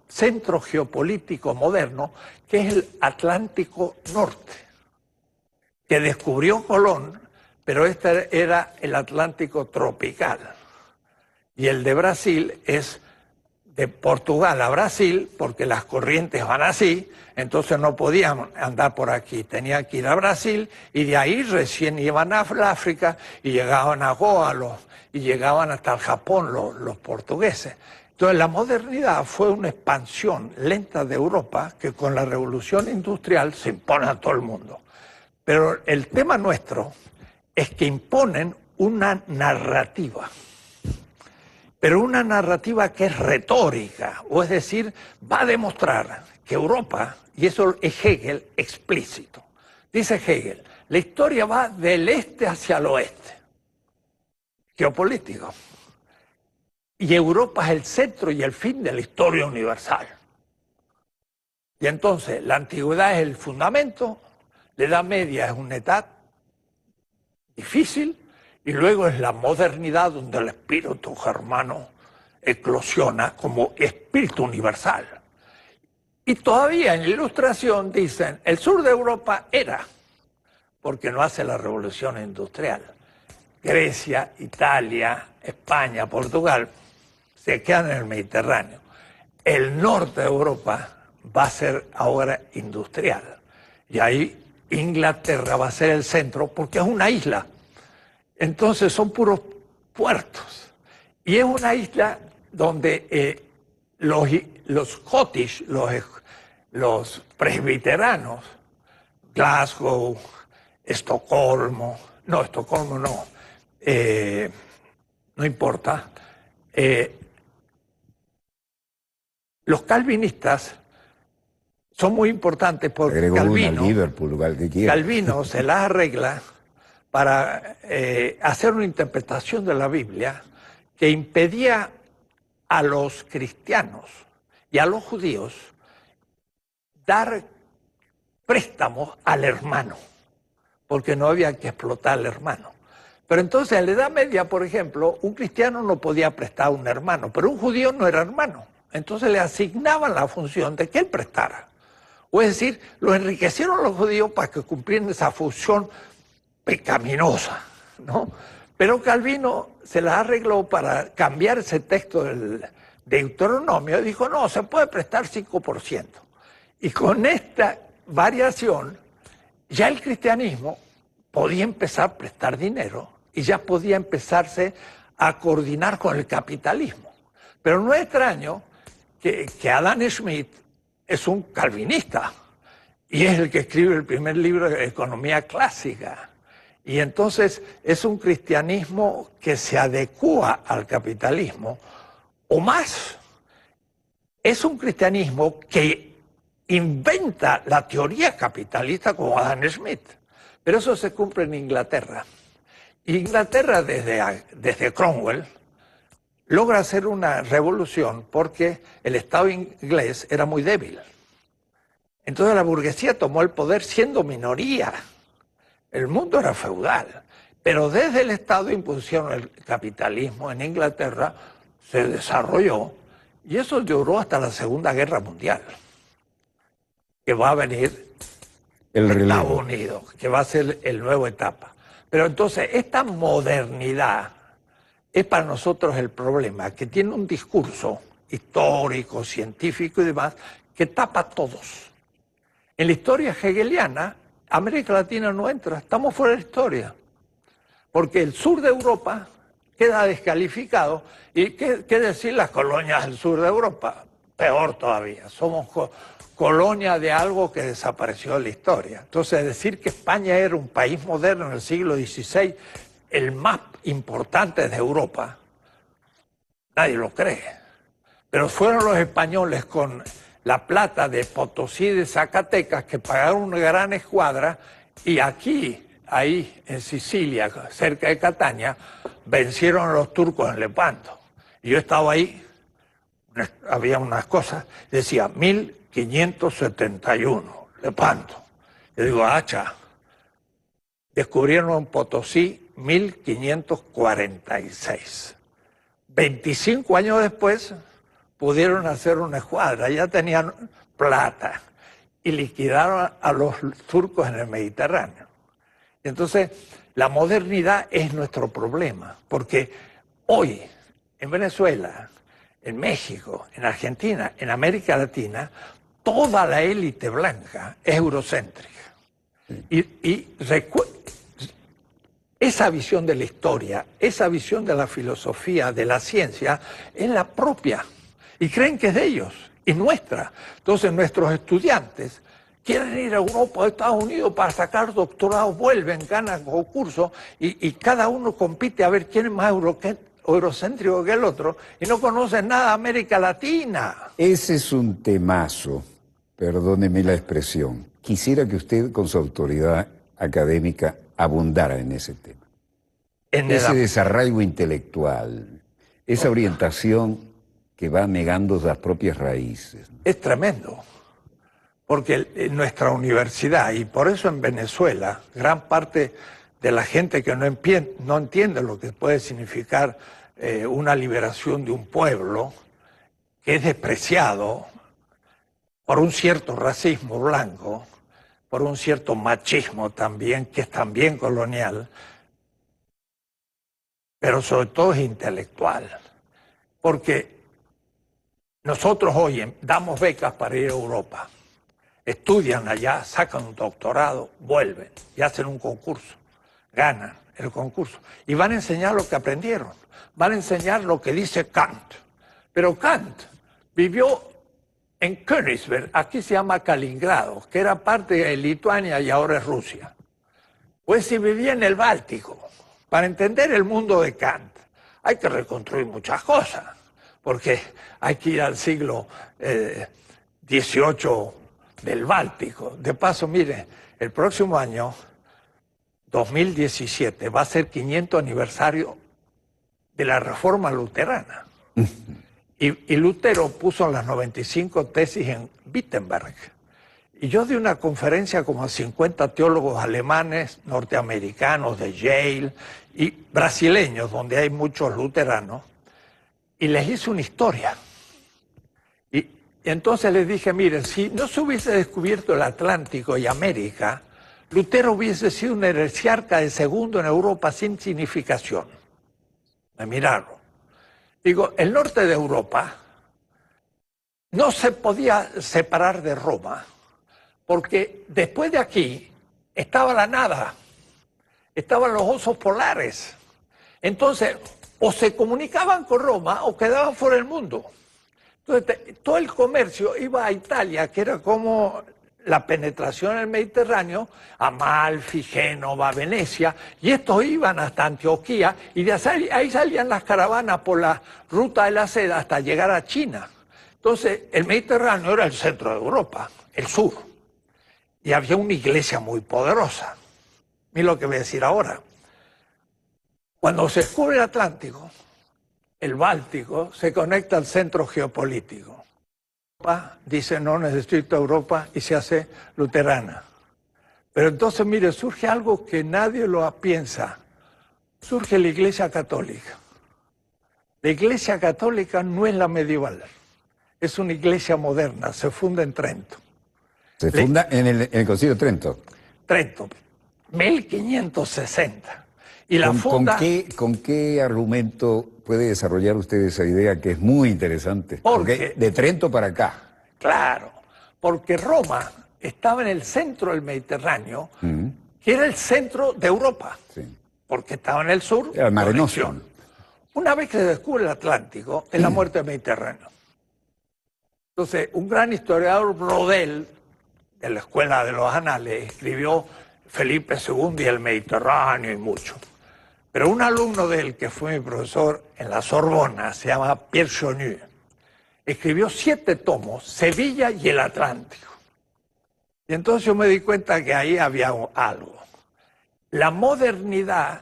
centro geopolítico moderno, que es el Atlántico Norte, que descubrió Colón, pero este era el Atlántico tropical. Y el de Brasil es de Portugal a Brasil, porque las corrientes van así, entonces no podían andar por aquí, tenían que ir a Brasil y de ahí recién iban a África y llegaban a Goa y llegaban hasta el Japón los portugueses. Entonces la modernidad fue una expansión lenta de Europa que con la revolución industrial se impone a todo el mundo. Pero el tema nuestro es que imponen una narrativa. Pero una narrativa que es retórica, o es decir, va a demostrar que Europa, y eso es Hegel explícito, dice Hegel, la historia va del este hacia el oeste, geopolítico, y Europa es el centro y el fin de la historia universal. Y entonces la antigüedad es el fundamento, la Edad Media es una edad difícil, y luego es la modernidad donde el espíritu germano eclosiona como espíritu universal. Y todavía en la Ilustración dicen, el sur de Europa era, porque no hace la revolución industrial. Grecia, Italia, España, Portugal, se quedan en el Mediterráneo. El norte de Europa va a ser ahora industrial. Y ahí Inglaterra va a ser el centro porque es una isla. Entonces son puros puertos. Y es una isla donde los Scottish, los presbiteranos, Glasgow, Estocolmo no, no importa. Los calvinistas son muy importantes porque Calvino se las arregla para hacer una interpretación de la Biblia que impedía a los cristianos y a los judíos dar préstamos al hermano, porque no había que explotar al hermano. Pero entonces en la Edad Media, por ejemplo, un cristiano no podía prestar a un hermano, pero un judío no era hermano. Entonces le asignaban la función de que él prestara. O es decir, lo enriquecieron los judíos para que cumplieran esa función pecaminosa, ¿no? Pero Calvino se las arregló para cambiar ese texto del Deuteronomio y dijo, no, se puede prestar 5%. Y con esta variación, ya el cristianismo podía empezar a prestar dinero y ya podía empezarse a coordinar con el capitalismo. Pero no es extraño que Adam Smith es un calvinista y es el que escribe el primer libro de economía clásica. Y entonces es un cristianismo que se adecua al capitalismo, o más, es un cristianismo que inventa la teoría capitalista como Adam Smith. Pero eso se cumple en Inglaterra. Inglaterra, desde Cromwell, logra hacer una revolución porque el Estado inglés era muy débil. Entonces la burguesía tomó el poder siendo minoría. El mundo era feudal. Pero desde el Estado impusieron el capitalismo en Inglaterra, se desarrolló, y eso duró hasta la Segunda Guerra Mundial, que va a venir Estados Unidos, que va a ser el nueva etapa. Pero entonces esta modernidad es para nosotros el problema, que tiene un discurso histórico, científico y demás, que tapa a todos. En la historia hegeliana, América Latina no entra, estamos fuera de la historia, porque el sur de Europa queda descalificado, y qué decir las colonias del sur de Europa, peor todavía, somos colonia de algo que desapareció de la historia. Entonces decir que España era un país moderno en el siglo XVI, el más importante de Europa, nadie lo cree. Pero fueron los españoles con la plata de Potosí y de Zacatecas que pagaron una gran escuadra, y aquí, ahí en Sicilia, cerca de Catania, vencieron a los turcos en Lepanto. Y yo estaba ahí, había unas cosas, decía 1571, Lepanto. Yo digo, hacha, descubrieron en Potosí 1546. 25 años después pudieron hacer una escuadra, ya tenían plata y liquidaron a los turcos en el Mediterráneo. Entonces, la modernidad es nuestro problema, porque hoy en Venezuela, en México, en Argentina, en América Latina, toda la élite blanca es eurocéntrica. Y esa visión de la historia, esa visión de la filosofía, de la ciencia, es la propia. Y creen que es de ellos y nuestra. Entonces nuestros estudiantes quieren ir a Europa o a Estados Unidos para sacar doctorados, vuelven, ganan concursos y cada uno compite a ver quién es más eurocéntrico que el otro y no conocen nada de América Latina. Ese es un temazo, perdóneme la expresión. Quisiera que usted, con su autoridad académica, abundara en ese tema. Ese desarraigo intelectual, esa orientación que va negando las propias raíces. Es tremendo, porque en nuestra universidad, y por eso en Venezuela, gran parte de la gente que no entiende lo que puede significar una liberación de un pueblo, que es despreciado por un cierto racismo blanco, por un cierto machismo también, que es también colonial, pero sobre todo es intelectual, porque nosotros hoy damos becas para ir a Europa, estudian allá, sacan un doctorado, vuelven y hacen un concurso, ganan el concurso y van a enseñar lo que aprendieron, van a enseñar lo que dice Kant. Pero Kant vivió en Königsberg, aquí se llama Kaliningrado, que era parte de Lituania y ahora es Rusia. Pues si vivía en el Báltico, para entender el mundo de Kant, hay que reconstruir muchas cosas, porque hay que ir al siglo XVIII del Báltico. De paso, mire, el próximo año, 2017, va a ser 500 aniversario de la Reforma Luterana. Y Lutero puso las 95 tesis en Wittenberg. Y yo di una conferencia como a 50 teólogos alemanes, norteamericanos de Yale y brasileños, donde hay muchos luteranos, y les hice una historia. Y entonces les dije, miren, si no se hubiese descubierto el Atlántico y América, Lutero hubiese sido un heresiarca de segundo en Europa sin significación. Me miraron. Digo, el norte de Europa no se podía separar de Roma, porque después de aquí estaba la nada, estaban los osos polares. Entonces, o se comunicaban con Roma o quedaban fuera del mundo. Entonces, todo el comercio iba a Italia, que era como la penetración en el Mediterráneo, Amalfi, Génova, Venecia, y estos iban hasta Antioquía, y de ahí salían las caravanas por la ruta de la seda hasta llegar a China. Entonces, el Mediterráneo era el centro de Europa, el sur, y había una iglesia muy poderosa. Mira lo que voy a decir ahora. Cuando se descubre el Atlántico, el Báltico se conecta al centro geopolítico. Europa dice no necesito Europa y se hace luterana. Pero entonces, mire, surge algo que nadie lo piensa. Surge la Iglesia Católica. La Iglesia Católica no es la medieval, es una iglesia moderna, se funda en Trento. Se funda en el Concilio de Trento. Trento, 1560. Y la funda... ¿Con qué argumento puede desarrollar usted esa idea que es muy interesante? Porque de Trento para acá. Claro, porque Roma estaba en el centro del Mediterráneo, que era el centro de Europa, porque estaba en el sur. Era el Mare Nostrum. Una vez que se descubre el Atlántico, es la muerte del Mediterráneo. Entonces, un gran historiador, Brodel, de la Escuela de los Anales, escribió Felipe II y el Mediterráneo y mucho. Pero un alumno de él, que fue mi profesor en la Sorbona, se llama Pierre Chonu, escribió 7 tomos, Sevilla y el Atlántico. Y entonces yo me di cuenta que ahí había algo. La modernidad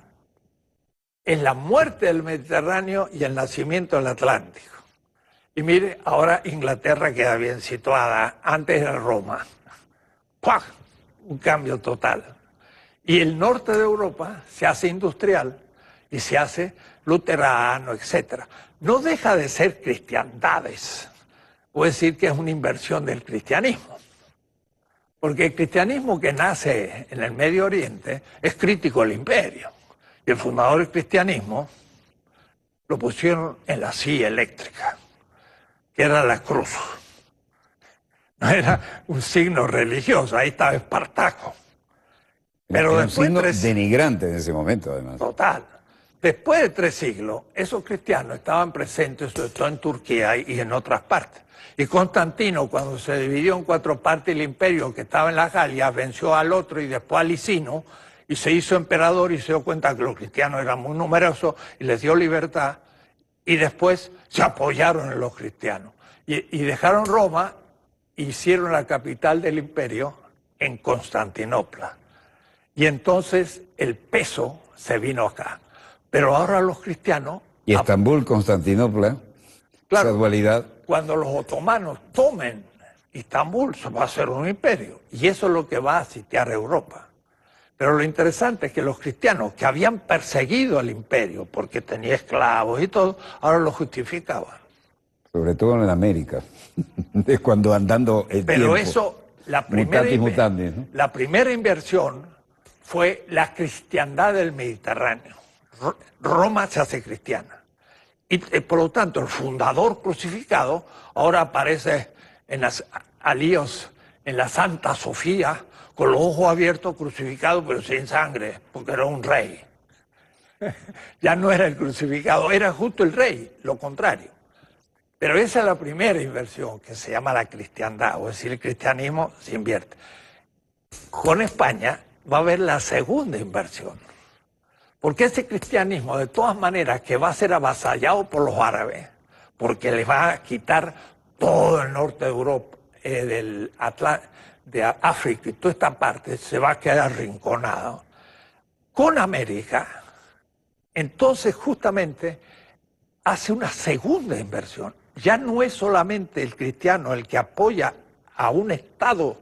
es la muerte del Mediterráneo y el nacimiento del Atlántico. Y mire, ahora Inglaterra queda bien situada, antes era Roma. ¡Pua! Un cambio total. Y el norte de Europa se hace industrial y se hace luterano, etc. No deja de ser cristiandades. Puedo decir que es una inversión del cristianismo. Porque el cristianismo que nace en el Medio Oriente es crítico al imperio. Y el fundador del cristianismo lo pusieron en la silla eléctrica, que era la cruz. No era un signo religioso, ahí estaba Espartaco. Pero era después un signo denigrante en ese momento, además. Total. Después de 3 siglos, esos cristianos estaban presentes, sobre todo en Turquía y en otras partes. Y Constantino, cuando se dividió en 4 partes el imperio que estaba en las Galias, venció al otro y después a Licino, y se hizo emperador y se dio cuenta que los cristianos eran muy numerosos y les dio libertad, y después se apoyaron en los cristianos. Y dejaron Roma e hicieron la capital del imperio en Constantinopla. Y entonces el peso se vino acá. Pero ahora los cristianos... Y Estambul, Constantinopla, claro, esa dualidad. Cuando los otomanos tomen Estambul, se va a hacer un imperio. Y eso es lo que va a sitiar Europa. Pero lo interesante es que los cristianos que habían perseguido al imperio, porque tenía esclavos y todo, ahora lo justificaban. Sobre todo en América. Es cuando andando el Pero tiempo. eso, la primera inversión fue la cristiandad del Mediterráneo. Roma se hace cristiana. Y por lo tanto, el fundador crucificado ahora aparece en las alíos, en la Santa Sofía, con los ojos abiertos, crucificado, pero sin sangre, porque era un rey. Ya no era el crucificado, era justo el rey, lo contrario. Pero esa es la primera inversión, que se llama la cristiandad, o es decir, el cristianismo se invierte. Con España va a haber la segunda inversión. Porque ese cristianismo, de todas maneras, que va a ser avasallado por los árabes, porque les va a quitar todo el norte de Europa, de África y toda esta parte, se va a quedar arrinconado. Con América, entonces justamente hace una segunda inversión. Ya no es solamente el cristiano el que apoya a un Estado,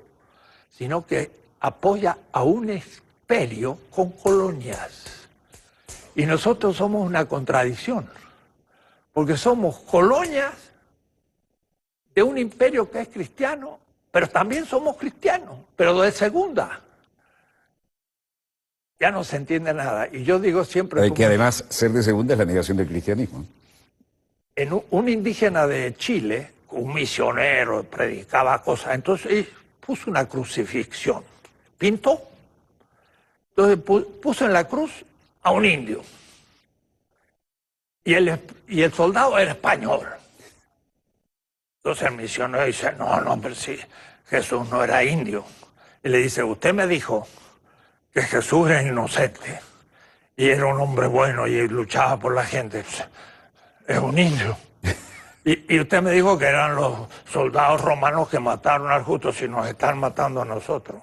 sino que apoya a un imperio con colonias. Y nosotros somos una contradicción, porque somos colonias de un imperio que es cristiano, pero también somos cristianos, pero de segunda. Ya no se entiende nada. Y yo digo siempre... Que además ser de segunda es la negación del cristianismo. En un indígena de Chile, un misionero, predicaba cosas, entonces puso una crucifixión, pintó, entonces puso en la cruz a un indio. Y el soldado era español. Entonces el misionero dice, no, pero sí, Jesús no era indio. Y le dice, usted me dijo que Jesús era inocente y era un hombre bueno y luchaba por la gente. Es un indio. Y usted me dijo que eran los soldados romanos que mataron al justo, si nos están matando a nosotros.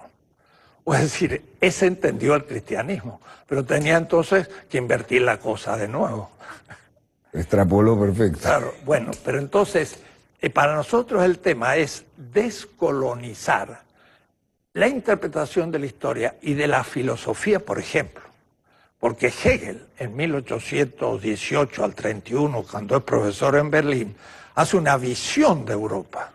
Es decir, ese entendió el cristianismo, pero tenía entonces que invertir la cosa de nuevo. Extrapoló perfecto. Claro, bueno, pero entonces, para nosotros el tema es descolonizar la interpretación de la historia y de la filosofía, por ejemplo. Porque Hegel, en 1818 al 31, cuando es profesor en Berlín, hace una visión de Europa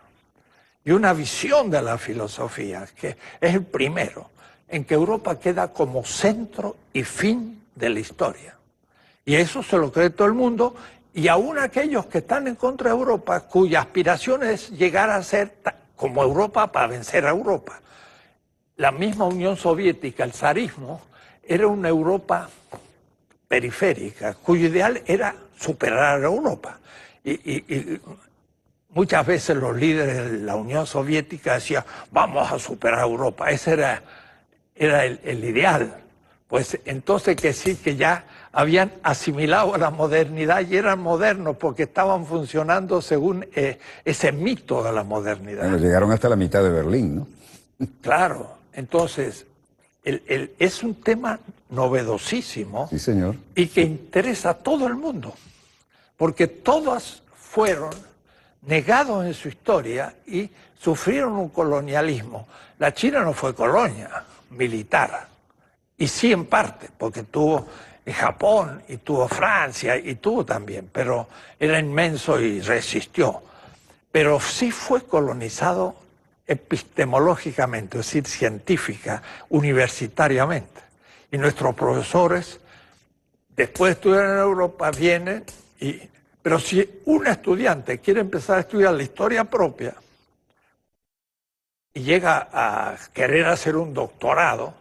y una visión de la filosofía, que es el primero, en que Europa queda como centro y fin de la historia. Y eso se lo cree todo el mundo, y aún aquellos que están en contra de Europa, cuya aspiración es llegar a ser como Europa para vencer a Europa. La misma Unión Soviética, el zarismo, era una Europa periférica, cuyo ideal era superar a Europa. Y muchas veces los líderes de la Unión Soviética decían, vamos a superar a Europa. Ese era el ideal. Pues entonces que sí, que ya habían asimilado a la modernidad y eran modernos porque estaban funcionando según ese mito de la modernidad. Bueno, llegaron hasta la mitad de Berlín, ¿no? Claro, entonces es un tema novedosísimo. Sí, señor. Y que interesa a todo el mundo, porque todos fueron negados en su historia y sufrieron un colonialismo. La China no fue colonia militar, y sí en parte, porque tuvo Japón y tuvo Francia y tuvo también, pero era inmenso y resistió. Pero sí fue colonizado epistemológicamente, es decir, científica, universitariamente. Y nuestros profesores, después de estudiar en Europa, vienen pero si un estudiante quiere empezar a estudiar la historia propia y llega a querer hacer un doctorado,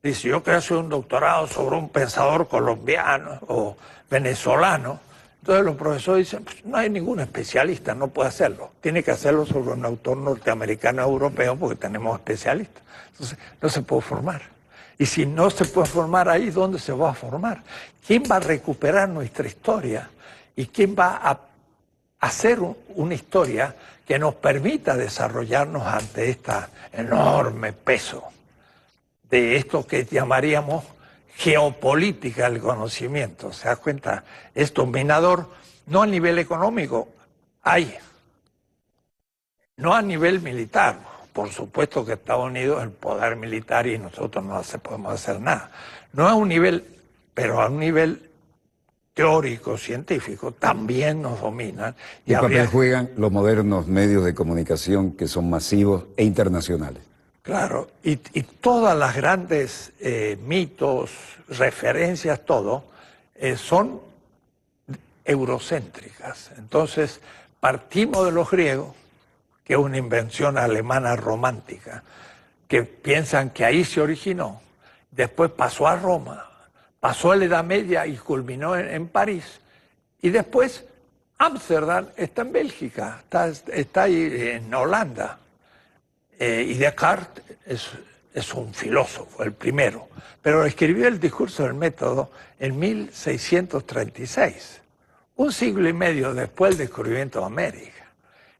dice, yo quiero hacer un doctorado sobre un pensador colombiano o venezolano. Entonces los profesores dicen, pues no hay ningún especialista, no puede hacerlo. Tiene que hacerlo sobre un autor norteamericano o europeo porque tenemos especialistas. Entonces no se puede formar. Y si no se puede formar ahí, ¿dónde se va a formar? ¿Quién va a recuperar nuestra historia? ¿Y quién va a hacer una historia que nos permita desarrollarnos ante este enorme peso de esto que llamaríamos geopolítica del conocimiento? ¿Se da cuenta? Es dominador, no a nivel económico, no a nivel militar. Por supuesto que Estados Unidos es el poder militar y nosotros no podemos hacer nada. No a un nivel, pero a un nivel teórico, científico, también nos dominan. ¿Qué papel juegan los modernos medios de comunicación que son masivos e internacionales? Claro, y todas las grandes mitos, referencias, todo, son eurocéntricas. Entonces, partimos de los griegos, que es una invención alemana romántica, que piensan que ahí se originó, después pasó a Roma, pasó a la Edad Media y culminó en París, y después Ámsterdam está en Bélgica, está ahí en Holanda. Y Descartes es un filósofo, el primero, pero escribió el discurso del método en 1636, un siglo y medio después del descubrimiento de América.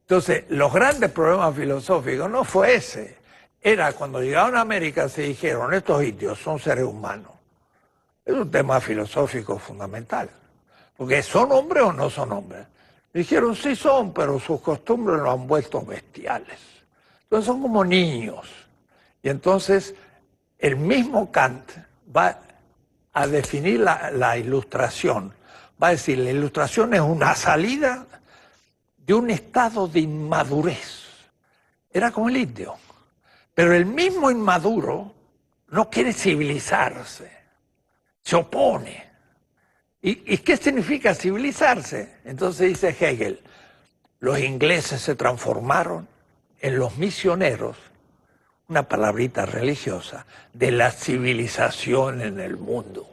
Entonces, los grandes problemas filosóficos no fue ese, era cuando llegaron a América se dijeron, estos indios son seres humanos. Es un tema filosófico fundamental, porque ¿son hombres o no son hombres? Dijeron, sí son, pero sus costumbres los han vuelto bestiales. Entonces son como niños. Y entonces el mismo Kant va a definir la ilustración. Va a decir, la ilustración es una salida de un estado de inmadurez. Era como el indio. Pero el mismo inmaduro no quiere civilizarse, se opone. ¿Y qué significa civilizarse? Entonces dice Hegel, los ingleses se transformaron en los misioneros, una palabrita religiosa, de la civilización en el mundo.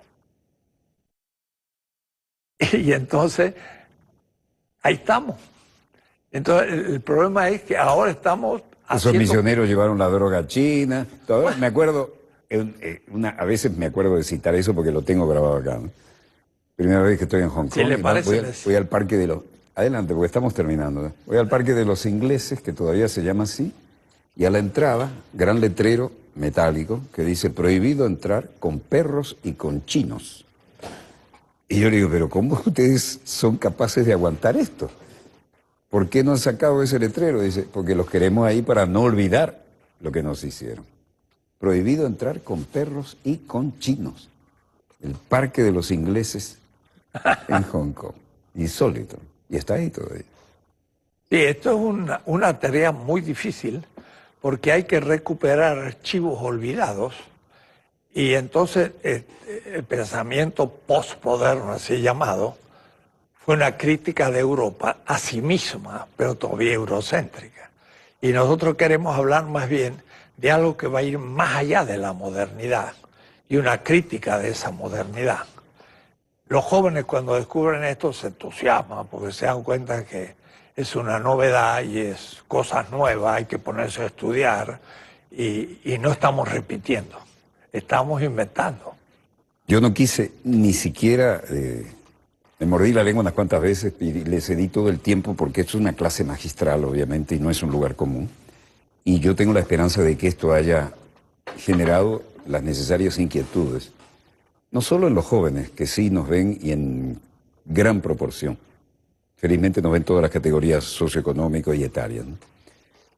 Y entonces, ahí estamos. Entonces, el problema es que ahora estamos Esos misioneros llevaron la droga china. Todavía me acuerdo, a veces me acuerdo de citar eso porque lo tengo grabado acá, ¿no? Primera vez que estoy en Hong Kong. Si le parece, voy al parque de los... Adelante, porque estamos terminando, ¿no? Voy al parque de los ingleses, que todavía se llama así, y a la entrada, gran letrero metálico que dice prohibido entrar con perros y con chinos. Y yo le digo, pero ¿cómo ustedes son capaces de aguantar esto? ¿Por qué no han sacado ese letrero? Dice, porque los queremos ahí para no olvidar lo que nos hicieron. Prohibido entrar con perros y con chinos. El parque de los ingleses en Hong Kong. Insólito. Y está ahí todavía. Sí, esto es una tarea muy difícil porque hay que recuperar archivos olvidados y entonces el pensamiento postmoderno, así llamado, fue una crítica de Europa a sí misma, pero todavía eurocéntrica. Y nosotros queremos hablar más bien de algo que va a ir más allá de la modernidad y una crítica de esa modernidad. Los jóvenes cuando descubren esto se entusiasman porque se dan cuenta que es una novedad y es cosas nuevas, hay que ponerse a estudiar y no estamos repitiendo, estamos inventando. Yo no quise ni siquiera... me mordí la lengua unas cuantas veces y le cedí todo el tiempo porque esto es una clase magistral, obviamente, y no es un lugar común. Y yo tengo la esperanza de que esto haya generado las necesarias inquietudes, no solo en los jóvenes, que sí nos ven y en gran proporción. Felizmente nos ven todas las categorías socioeconómicas y etarias, ¿no?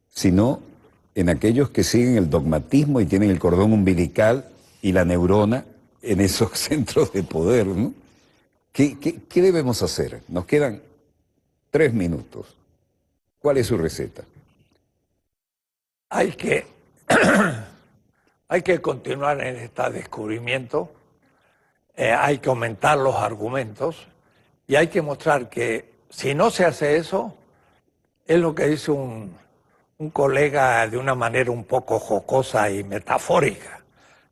Sino en aquellos que siguen el dogmatismo y tienen el cordón umbilical y la neurona en esos centros de poder, ¿no? ¿Qué debemos hacer? Nos quedan 3 minutos. ¿Cuál es su receta? Hay que continuar en este descubrimiento, hay que aumentar los argumentos y hay que mostrar que si no se hace eso, es lo que dice un colega de una manera un poco jocosa y metafórica.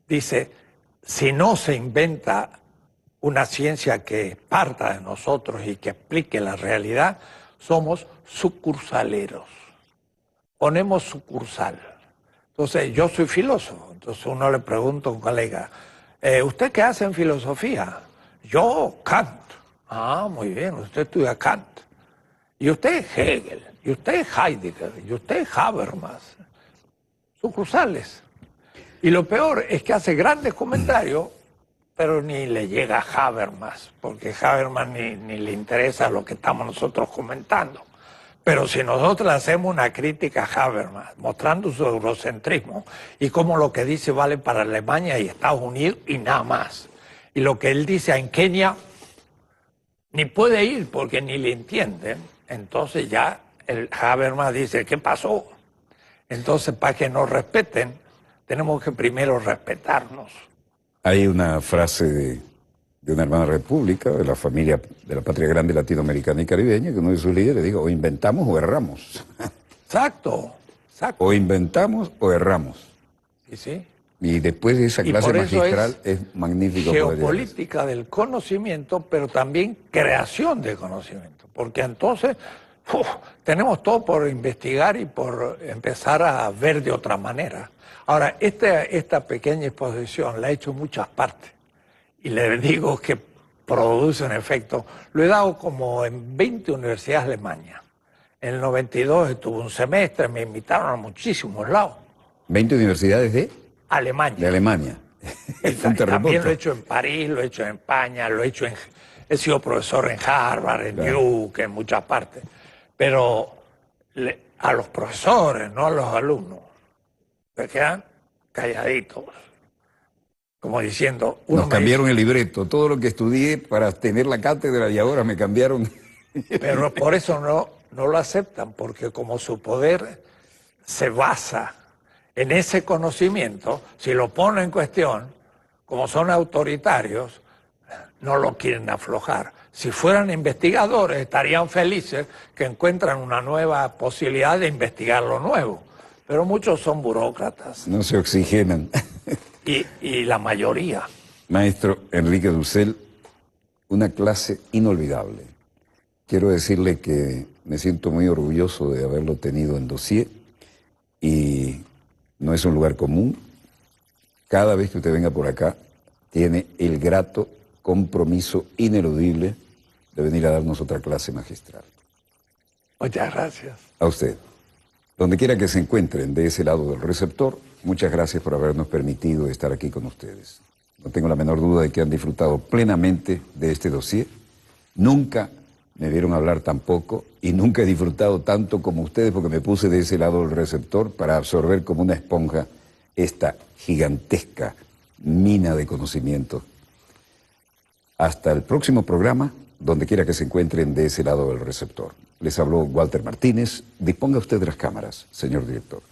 Dice, si no se inventa una ciencia que parta de nosotros y que explique la realidad, somos sucursaleros. Ponemos sucursal. Entonces, yo soy filósofo. Entonces uno le pregunta a un colega, ¿usted qué hace en filosofía? Yo, Kant. Ah, muy bien, usted estudia Kant. Y usted Hegel, y usted Heidegger, y usted Habermas. Sucursales. Y lo peor es que hace grandes comentarios, pero ni le llega a Habermas, porque Habermas ni le interesa lo que estamos nosotros comentando. Pero si nosotros le hacemos una crítica a Habermas, mostrando su eurocentrismo y cómo lo que dice vale para Alemania y Estados Unidos y nada más, y lo que él dice en Kenia ni puede ir porque ni le entienden, entonces ya el Habermas dice, ¿qué pasó? Entonces, para que nos respeten, tenemos que primero respetarnos. Hay una frase de una hermana república, de la familia, de la patria grande latinoamericana y caribeña, que uno de sus líderes dijo, o inventamos o erramos. Exacto, exacto. O inventamos o erramos. Sí, sí. Y después de esa clase magistral es magnífico. Geopolítica del conocimiento, pero también creación de conocimiento. Porque entonces tenemos todo por investigar y por empezar a ver de otra manera. Ahora, esta pequeña exposición la he hecho en muchas partes y le digo que produce un efecto. Lo he dado como en 20 universidades alemanas. En el 92 estuve un semestre, me invitaron a muchísimos lados. ¿20 universidades de? Alemania. De Alemania. Fue un terremoto. También lo he hecho en París, lo he hecho en España, he sido profesor en Harvard, en Duke, en muchas partes. Pero a los profesores, no a los alumnos, se quedan calladitos. Como diciendo... Nos cambiaron el libreto, todo lo que estudié para tener la cátedra y ahora me cambiaron... Pero por eso no lo aceptan, porque como su poder se basa en ese conocimiento, si lo ponen en cuestión, como son autoritarios, no lo quieren aflojar. Si fueran investigadores, estarían felices que encuentran una nueva posibilidad de investigar lo nuevo. Pero muchos son burócratas. No se oxigenan. Y la mayoría. Maestro Enrique Dussel, una clase inolvidable. Quiero decirle que me siento muy orgulloso de haberlo tenido en Dossier y no es un lugar común. Cada vez que usted venga por acá, tiene el grato compromiso ineludible de venir a darnos otra clase magistral. Muchas gracias. A usted. Donde quiera que se encuentren de ese lado del receptor, muchas gracias por habernos permitido estar aquí con ustedes. No tengo la menor duda de que han disfrutado plenamente de este dossier. Nunca me vieron hablar tan poco y nunca he disfrutado tanto como ustedes porque me puse de ese lado del receptor para absorber como una esponja esta gigantesca mina de conocimiento. Hasta el próximo programa, donde quiera que se encuentren de ese lado del receptor. Les habló Walter Martínez. Disponga usted de las cámaras, señor director.